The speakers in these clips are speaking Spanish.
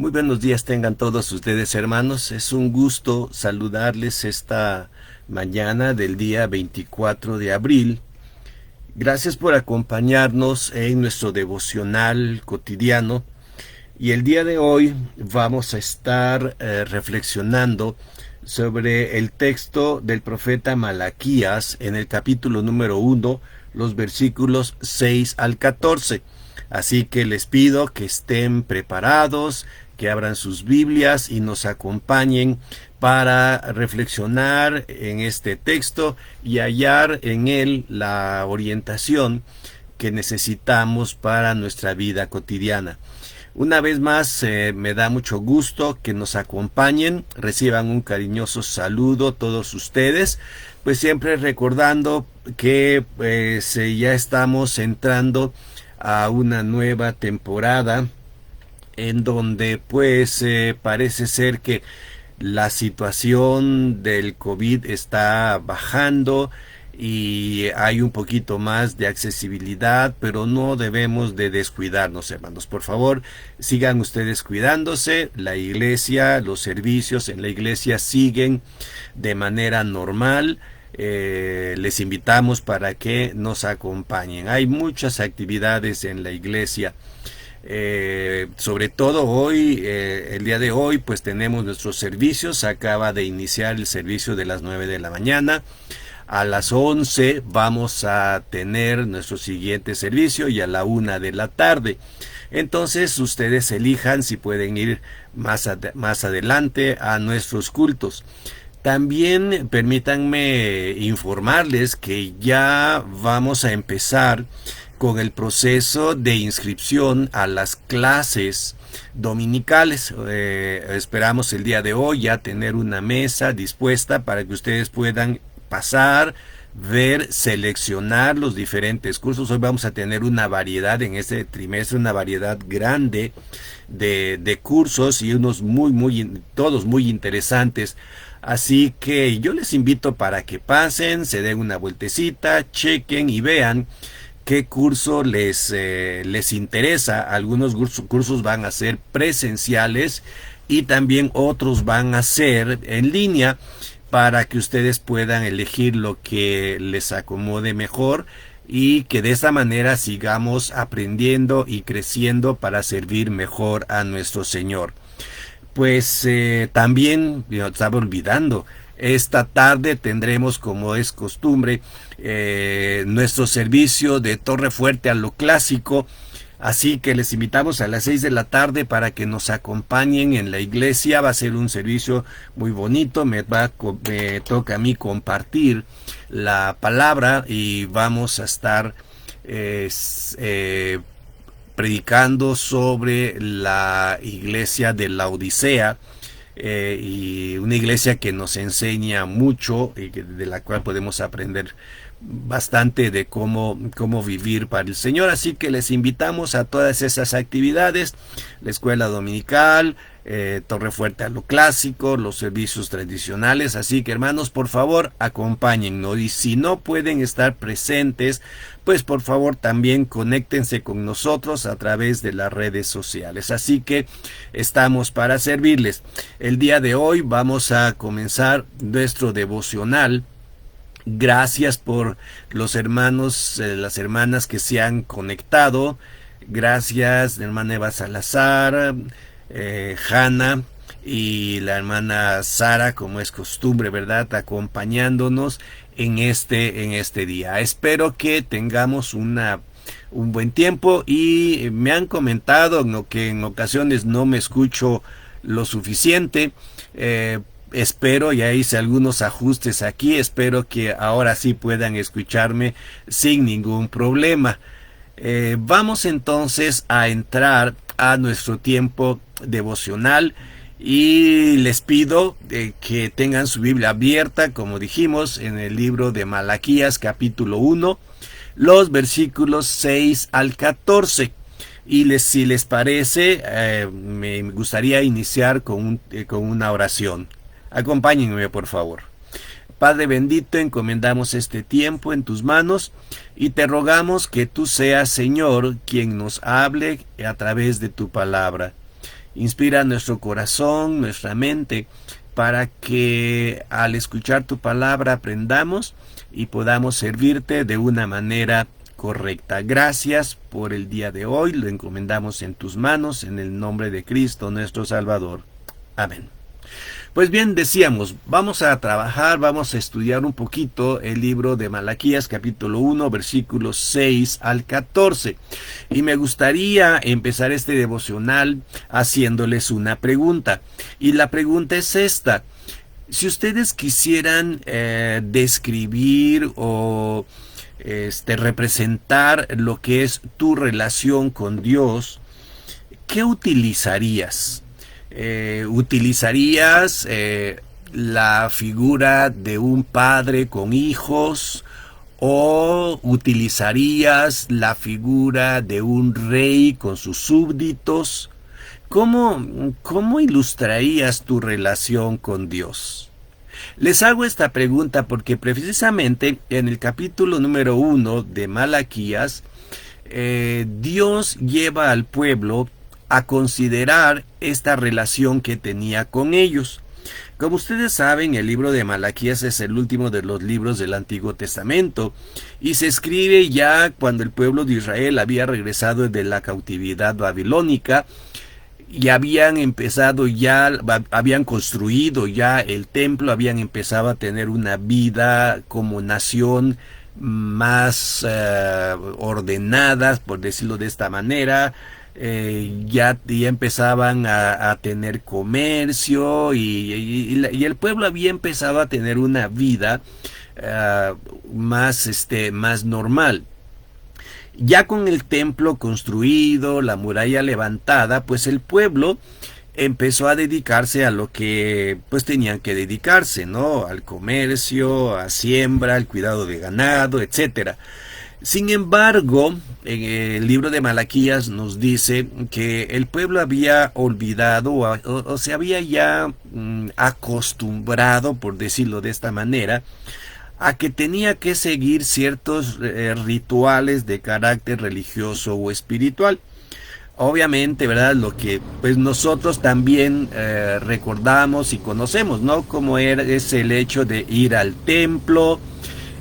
Muy buenos días tengan todos ustedes, hermanos. Es un gusto saludarles esta mañana del día 24 de abril. Gracias por acompañarnos en nuestro devocional cotidiano. Y el día de hoy vamos a estar reflexionando sobre el texto del profeta Malaquías en el capítulo número 1, los versículos 6 al 14. Así que les pido que estén preparados, que abran sus Biblias y nos acompañen para reflexionar en este texto y hallar en él la orientación que necesitamos para nuestra vida cotidiana. Una vez más, me da mucho gusto que nos acompañen, reciban un cariñoso saludo todos ustedes, pues siempre recordando que ya estamos entrando a una nueva temporada en donde pues parece ser que la situación del COVID está bajando y hay un poquito más de accesibilidad, pero no debemos de descuidarnos, hermanos. Por favor, sigan ustedes cuidándose. La iglesia, los servicios en la iglesia siguen de manera normal. Les invitamos para que nos acompañen. Hay muchas actividades en la iglesia. Sobre todo hoy, el día de hoy, pues tenemos nuestros servicios. Acaba de iniciar el servicio de las 9 de la mañana. A las 11 vamos a tener nuestro siguiente servicio y a la 1 de la tarde. Entonces ustedes elijan si pueden ir más adelante a nuestros cultos. También permítanme informarles que ya vamos a empezar con el proceso de inscripción a las clases dominicales. Esperamos el día de hoy ya tener una mesa dispuesta para que ustedes puedan pasar, ver, seleccionar los diferentes cursos. Hoy vamos a tener una variedad en este trimestre, una variedad grande de cursos y unos todos muy interesantes. Así que yo les invito para que pasen, se den una vueltecita, chequen y vean qué curso les interesa. Algunos cursos van a ser presenciales y también otros van a ser en línea para que ustedes puedan elegir lo que les acomode mejor y que de esta manera sigamos aprendiendo y creciendo para servir mejor a nuestro Señor. Pues también, yo estaba olvidando, esta tarde tendremos, como es costumbre, nuestro servicio de Torre Fuerte a lo Clásico. Así que les invitamos a las 6 de la tarde para que nos acompañen en la iglesia. Va a ser un servicio muy bonito. Me toca a mí compartir la palabra y vamos a estar predicando sobre la iglesia de la Odisea, y una iglesia que nos enseña mucho y de la cual podemos aprender bastante de cómo vivir para el Señor. Así que les invitamos a todas esas actividades: la escuela dominical, Torre Fuerte a lo Clásico, los servicios tradicionales. Así que, hermanos, por favor, acompáñennos, y si no pueden estar presentes, pues por favor también conéctense con nosotros a través de las redes sociales. Así que estamos para servirles. El día de hoy vamos a comenzar nuestro devocional. Gracias por los hermanos, las hermanas que se han conectado. Gracias, hermana Eva Salazar, Hanna y la hermana Sara, como es costumbre, ¿verdad?, acompañándonos en este día. Espero que tengamos un buen tiempo, y me han comentado que en ocasiones no me escucho lo suficiente. Espero, ya hice algunos ajustes aquí, espero que ahora sí puedan escucharme sin ningún problema. Vamos entonces a entrar a nuestro tiempo devocional, y les pido que tengan su Biblia abierta, como dijimos, en el libro de Malaquías capítulo 1, los versículos 6 al 14. Y si les parece, me gustaría iniciar con una oración. Acompáñenme, por favor. Padre bendito, encomendamos este tiempo en tus manos y te rogamos que tú seas, Señor, quien nos hable a través de tu palabra. Inspira nuestro corazón, nuestra mente, para que al escuchar tu palabra aprendamos y podamos servirte de una manera correcta. Gracias por el día de hoy, lo encomendamos en tus manos, en el nombre de Cristo nuestro Salvador. Amén. Pues bien, decíamos, vamos a trabajar, vamos a estudiar un poquito el libro de Malaquías, capítulo 1, versículos 6 al 14. Y me gustaría empezar este devocional haciéndoles una pregunta. Y la pregunta es esta: si ustedes quisieran describir o representar lo que es tu relación con Dios, ¿qué utilizarías? ¿Utilizarías la figura de un padre con hijos? ¿O utilizarías la figura de un rey con sus súbditos? ¿Cómo ilustrarías tu relación con Dios? Les hago esta pregunta porque precisamente en el capítulo número 1 de Malaquías, Dios lleva al pueblo a considerar esta relación que tenía con ellos. Como ustedes saben, el libro de Malaquías es el último de los libros del Antiguo Testamento y se escribe ya cuando el pueblo de Israel había regresado de la cautividad babilónica y habían construido ya el templo, habían empezado a tener una vida como nación más ordenada, por decirlo de esta manera. Ya empezaban a tener comercio y el pueblo había empezado a tener una vida más normal. Ya con el templo construido, la muralla levantada, pues el pueblo empezó a dedicarse a lo que pues tenían que dedicarse, ¿no? Al comercio, a siembra, al cuidado de ganado, etcétera. Sin embargo, en el libro de Malaquías nos dice que el pueblo había olvidado o se había ya acostumbrado, por decirlo de esta manera, a que tenía que seguir ciertos rituales de carácter religioso o espiritual. Obviamente, ¿verdad? Lo que pues nosotros también recordamos y conocemos, ¿no? Como es el hecho de ir al templo,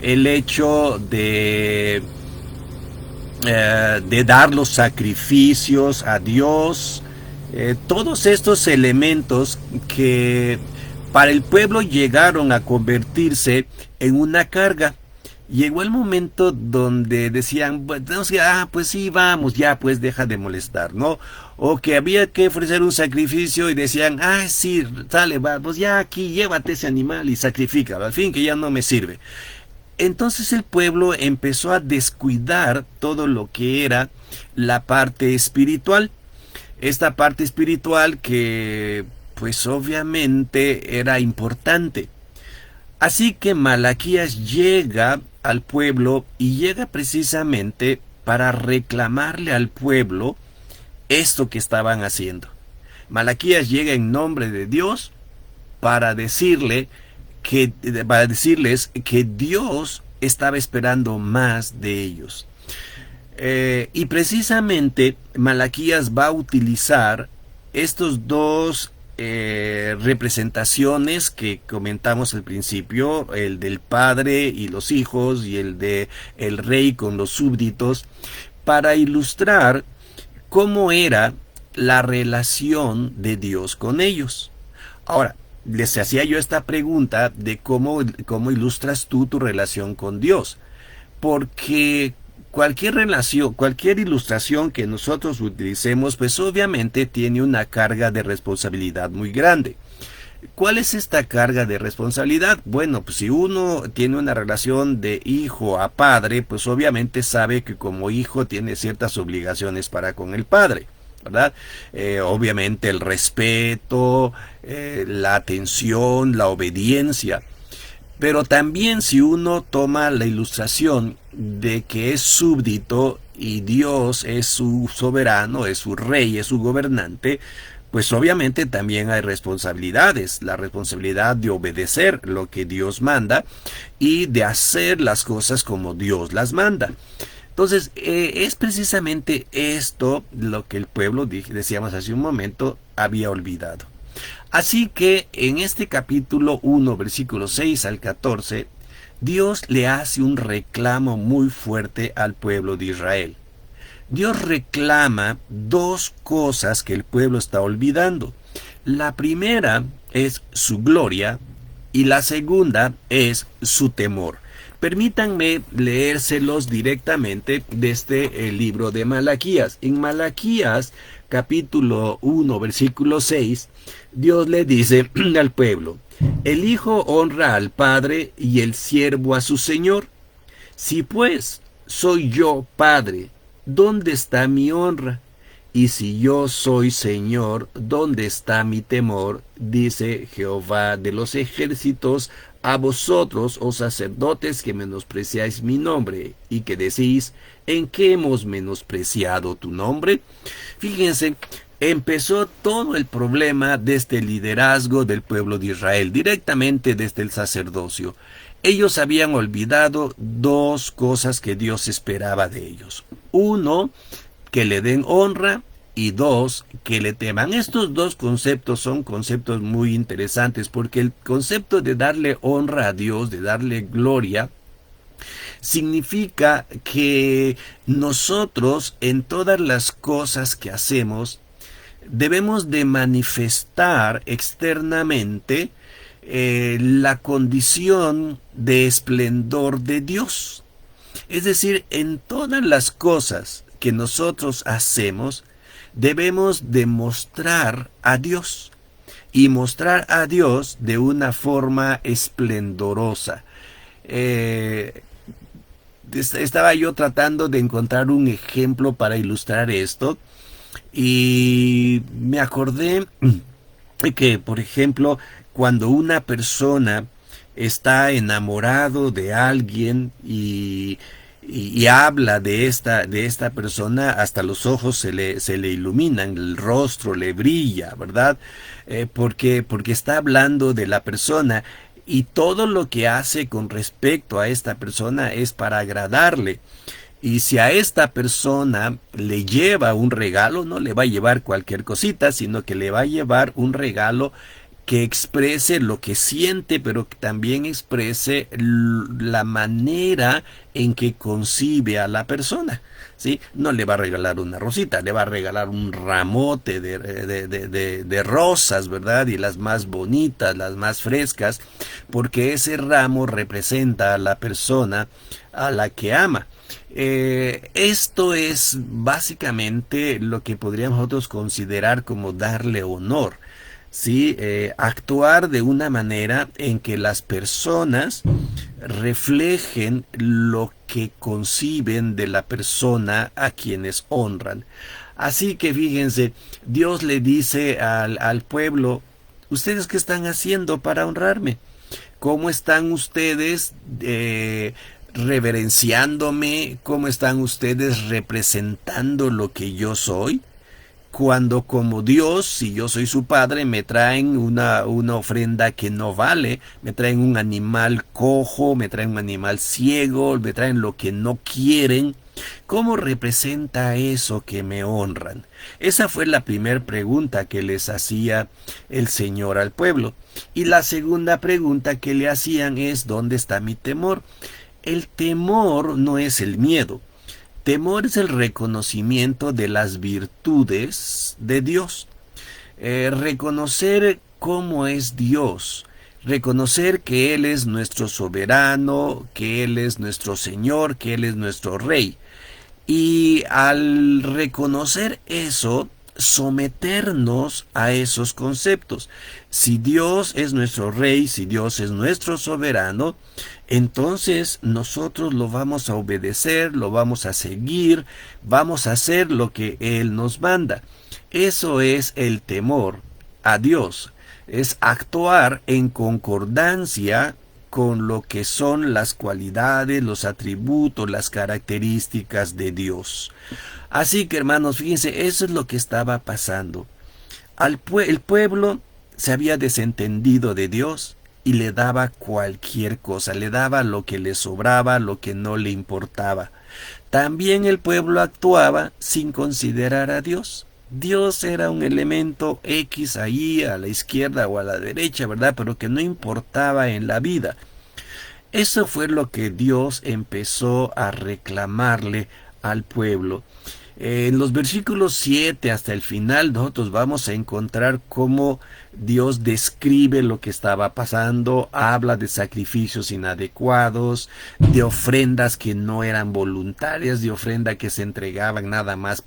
el hecho de dar los sacrificios a Dios, todos estos elementos que para el pueblo llegaron a convertirse en una carga. Llegó el momento donde decían, pues sí, vamos, ya, pues deja de molestar, ¿no? O que había que ofrecer un sacrificio y decían, sí, sale, vamos, ya aquí, llévate ese animal y sacrifícalo, al fin que ya no me sirve. Entonces el pueblo empezó a descuidar todo lo que era la parte espiritual. Esta parte espiritual que pues obviamente era importante. Así que Malaquías llega al pueblo y llega precisamente para reclamarle al pueblo esto que estaban haciendo. Malaquías llega en nombre de Dios para decirles que Dios estaba esperando más de ellos. Y precisamente Malaquías va a utilizar estos dos representaciones que comentamos al principio, el del padre y los hijos y el de el rey con los súbditos, para ilustrar cómo era la relación de Dios con ellos. Ahora, les hacía yo esta pregunta de cómo ilustras tú tu relación con Dios, porque cualquier relación, cualquier ilustración que nosotros utilicemos, pues obviamente tiene una carga de responsabilidad muy grande. ¿Cuál es esta carga de responsabilidad? Bueno, pues si uno tiene una relación de hijo a padre, pues obviamente sabe que como hijo tiene ciertas obligaciones para con el padre, ¿verdad? Obviamente el respeto, la atención, la obediencia. Pero también si uno toma la ilustración de que es súbdito y Dios es su soberano, es su rey, es su gobernante, pues obviamente también hay responsabilidades, la responsabilidad de obedecer lo que Dios manda y de hacer las cosas como Dios las manda. Entonces, es precisamente esto lo que el pueblo, decíamos hace un momento, había olvidado. Así que en este capítulo 1, versículos 6 al 14, Dios le hace un reclamo muy fuerte al pueblo de Israel. Dios reclama dos cosas que el pueblo está olvidando. La primera es su gloria y la segunda es su temor. Permítanme leérselos directamente desde el libro de Malaquías. En Malaquías, capítulo 1, versículo 6, Dios le dice al pueblo: el hijo honra al padre y el siervo a su señor. Si pues soy yo padre, ¿dónde está mi honra? Y si yo soy Señor, ¿dónde está mi temor? Dice Jehová de los ejércitos a vosotros, oh sacerdotes, que menospreciáis mi nombre, y que decís: ¿en qué hemos menospreciado tu nombre? Fíjense, empezó todo el problema desde el liderazgo del pueblo de Israel, directamente desde el sacerdocio. Ellos habían olvidado dos cosas que Dios esperaba de ellos. Uno, que le den honra, y dos, que le teman. Estos dos conceptos son conceptos muy interesantes, porque el concepto de darle honra a Dios, de darle gloria, significa que nosotros en todas las cosas que hacemos debemos de manifestar externamente la condición de esplendor de Dios. Es decir, en todas las cosas que nosotros hacemos, debemos demostrar a Dios, y mostrar a Dios de una forma esplendorosa. Estaba yo tratando de encontrar un ejemplo para ilustrar esto, y me acordé que, por ejemplo, cuando una persona está enamorado de alguien y habla de esta persona, hasta los ojos se le iluminan, el rostro le brilla, ¿verdad? Porque está hablando de la persona, y todo lo que hace con respecto a esta persona es para agradarle. Y si a esta persona le lleva un regalo, no le va a llevar cualquier cosita, sino que le va a llevar un regalo que exprese lo que siente, pero que también exprese la manera en que concibe a la persona, ¿sí? No le va a regalar una rosita, le va a regalar un ramote de rosas, ¿verdad? Y las más bonitas, las más frescas, porque ese ramo representa a la persona a la que ama. Esto es básicamente lo que podríamos nosotros considerar como darle honor. ¿Sí? Actuar de una manera en que las personas reflejen lo que conciben de la persona a quienes honran. Así que fíjense, Dios le dice al pueblo: ¿ustedes qué están haciendo para honrarme? ¿Cómo están ustedes reverenciándome? ¿Cómo están ustedes representando lo que yo soy? Cuando como Dios, si yo soy su padre, me traen una ofrenda que no vale, me traen un animal cojo, me traen un animal ciego, me traen lo que no quieren. ¿Cómo representa eso que me honran? Esa fue la primera pregunta que les hacía el Señor al pueblo. Y la segunda pregunta que le hacían es: ¿dónde está mi temor? El temor no es el miedo. Temor es el reconocimiento de las virtudes de Dios. Reconocer cómo es Dios. Reconocer que Él es nuestro soberano, que Él es nuestro Señor, que Él es nuestro Rey. Y al reconocer eso, someternos a esos conceptos. Si Dios es nuestro Rey, si Dios es nuestro soberano, entonces nosotros lo vamos a obedecer, lo vamos a seguir, vamos a hacer lo que Él nos manda. Eso es el temor a Dios, es actuar en concordancia con lo que son las cualidades, los atributos, las características de Dios. Así que, hermanos, fíjense, eso es lo que estaba pasando. El pueblo se había desentendido de Dios y le daba cualquier cosa, le daba lo que le sobraba, lo que no le importaba. También el pueblo actuaba sin considerar a Dios. Dios era un elemento X ahí a la izquierda o a la derecha, ¿verdad? Pero que no importaba en la vida. Eso fue lo que Dios empezó a reclamarle al pueblo. En los versículos 7 hasta el final nosotros vamos a encontrar cómo Dios describe lo que estaba pasando, habla de sacrificios inadecuados, de ofrendas que no eran voluntarias, de ofrendas que se entregaban nada más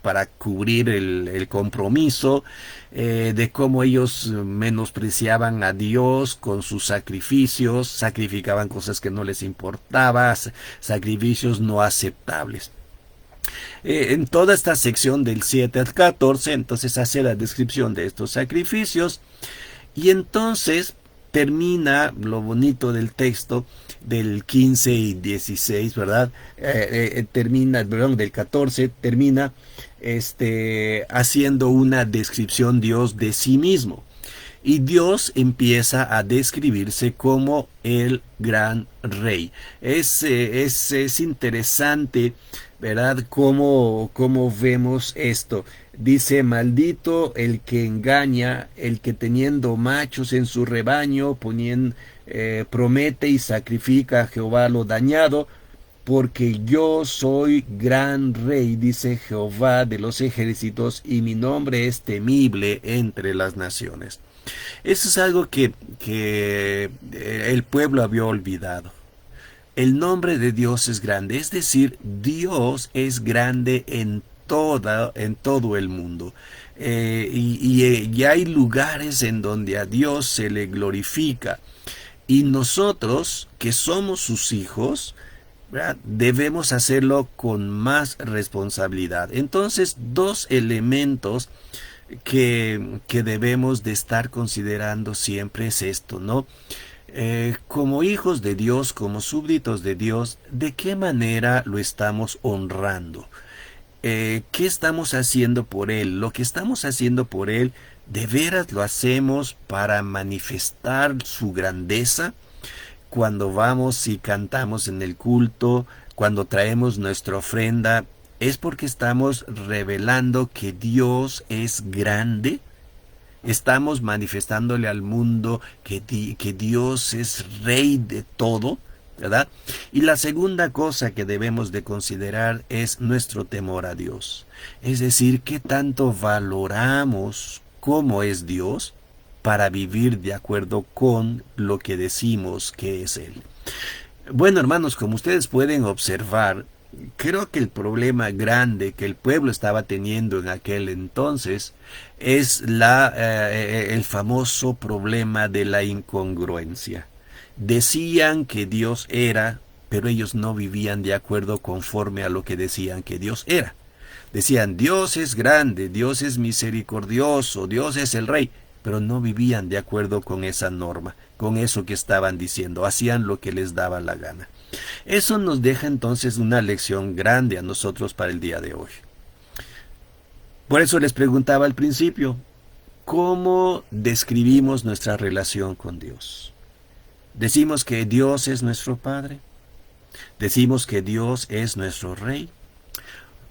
para cubrir el compromiso, de cómo ellos menospreciaban a Dios con sus sacrificios, sacrificaban cosas que no les importaban, sacrificios no aceptables. En toda esta sección del 7 al 14, entonces hace la descripción de estos sacrificios y entonces termina lo bonito del texto del 15 y 16, ¿verdad? Del 14, termina haciendo una descripción Dios de sí mismo. Y Dios empieza a describirse como el gran rey. Es interesante, ¿verdad? Cómo vemos esto. Dice, maldito el que engaña, el que teniendo machos en su rebaño, promete y sacrifica a Jehová lo dañado, porque yo soy gran rey, dice Jehová de los ejércitos, y mi nombre es temible entre las naciones. Eso es algo que el pueblo había olvidado. El nombre de Dios es grande, es decir, Dios es grande en todo el mundo. Y hay lugares en donde a Dios se le glorifica. Y nosotros, que somos sus hijos, ¿verdad?, debemos hacerlo con más responsabilidad. Entonces, dos elementos que debemos de estar considerando siempre es esto, ¿no? Como hijos de Dios, como súbditos de Dios, ¿de qué manera lo estamos honrando? ¿Qué estamos haciendo por Él? Lo que estamos haciendo por Él, ¿de veras lo hacemos para manifestar su grandeza? Cuando vamos y cantamos en el culto, cuando traemos nuestra ofrenda, ¿es porque estamos revelando que Dios es grande? ¿Estamos manifestándole al mundo que Dios es rey de todo? ¿Verdad? Y la segunda cosa que debemos de considerar es nuestro temor a Dios. Es decir, ¿qué tanto valoramos cómo es Dios para vivir de acuerdo con lo que decimos que es Él? Bueno, hermanos, como ustedes pueden observar, creo que el problema grande que el pueblo estaba teniendo en aquel entonces es el famoso problema de la incongruencia. Decían que Dios era, pero ellos no vivían de acuerdo conforme a lo que decían que Dios era. Decían, Dios es grande, Dios es misericordioso, Dios es el rey, pero no vivían de acuerdo con esa norma, con eso que estaban diciendo, hacían lo que les daba la gana. Eso nos deja entonces una lección grande a nosotros para el día de hoy. Por eso les preguntaba al principio, ¿cómo describimos nuestra relación con Dios? ¿Decimos que Dios es nuestro Padre? ¿Decimos que Dios es nuestro Rey?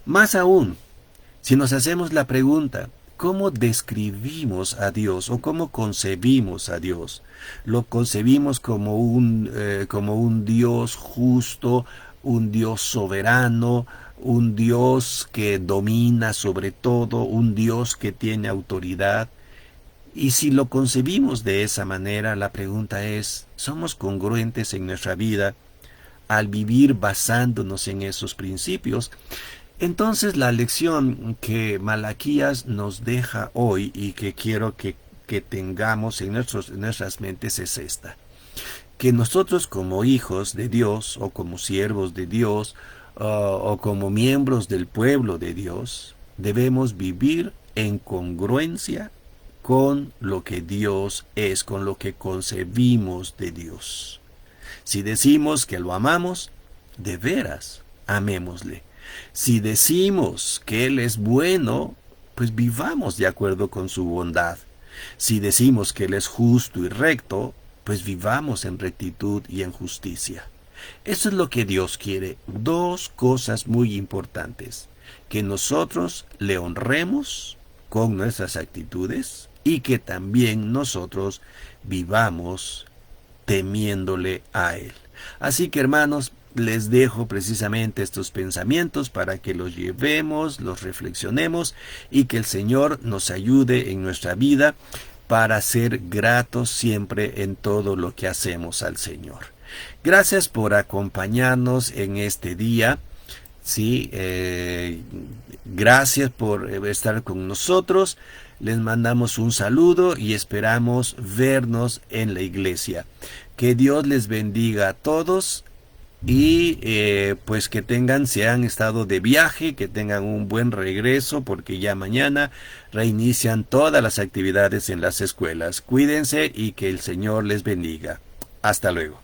Más aún, si nos hacemos la pregunta, ¿cómo describimos a Dios o cómo concebimos a Dios? ¿Lo concebimos como un Dios justo, un Dios soberano, un Dios que domina sobre todo, un Dios que tiene autoridad? Y si lo concebimos de esa manera, la pregunta es, ¿somos congruentes en nuestra vida al vivir basándonos en esos principios? Entonces la lección que Malaquías nos deja hoy y que quiero que tengamos en nuestras mentes es esta: que nosotros como hijos de Dios o como siervos de Dios o como miembros del pueblo de Dios debemos vivir en congruencia con lo que Dios es, con lo que concebimos de Dios. Si decimos que lo amamos, de veras, amémosle. Si decimos que Él es bueno, pues vivamos de acuerdo con su bondad. Si decimos que Él es justo y recto, pues vivamos en rectitud y en justicia. Eso es lo que Dios quiere. Dos cosas muy importantes: que nosotros le honremos con nuestras actitudes y que también nosotros vivamos temiéndole a Él. Así que, hermanos, les dejo precisamente estos pensamientos para que los llevemos, los reflexionemos y que el Señor nos ayude en nuestra vida para ser gratos siempre en todo lo que hacemos al Señor. Gracias por acompañarnos en este día. Sí, gracias por estar con nosotros. Les mandamos un saludo y esperamos vernos en la iglesia. Que Dios les bendiga a todos y pues que tengan, si han estado de viaje, que tengan un buen regreso, porque ya mañana reinician todas las actividades en las escuelas. Cuídense y que el Señor les bendiga. Hasta luego.